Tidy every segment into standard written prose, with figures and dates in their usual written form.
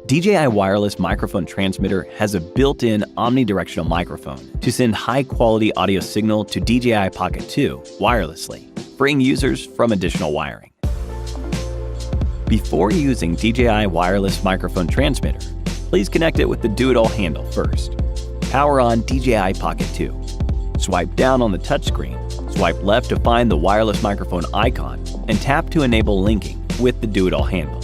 DJI wireless microphone transmitter has a built-in omnidirectional microphone to send high-quality audio signal to DJI Pocket 2 wirelessly, freeing users from additional wiring. Before using DJI wireless microphone transmitter, please connect it with the do-it-all handle first. Power on DJI Pocket 2. Swipe down on the touchscreen, swipe left to find the wireless microphone icon, and tap to enable linking with the do-it-all handle.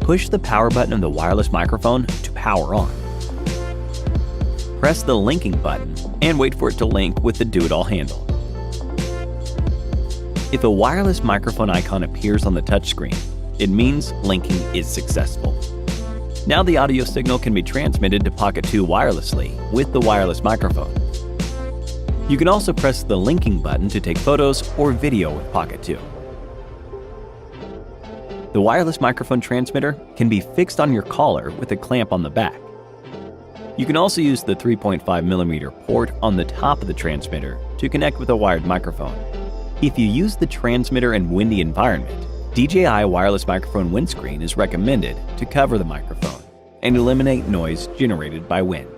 Push the power button of the wireless microphone to power on. Press the linking button and wait for it to link with the do-it-all handle. If a wireless microphone icon appears on the touchscreen, it means linking is successful. Now the audio signal can be transmitted to Pocket 2 wirelessly with the wireless microphone. You can also press the linking button to take photos or video with Pocket 2. The wireless microphone transmitter can be fixed on your collar with a clamp on the back. You can also use the 3.5mm port on the top of the transmitter to connect with a wired microphone. If you use the transmitter in windy environment, DJI wireless microphone windscreen is recommended to cover the microphone and eliminate noise generated by wind.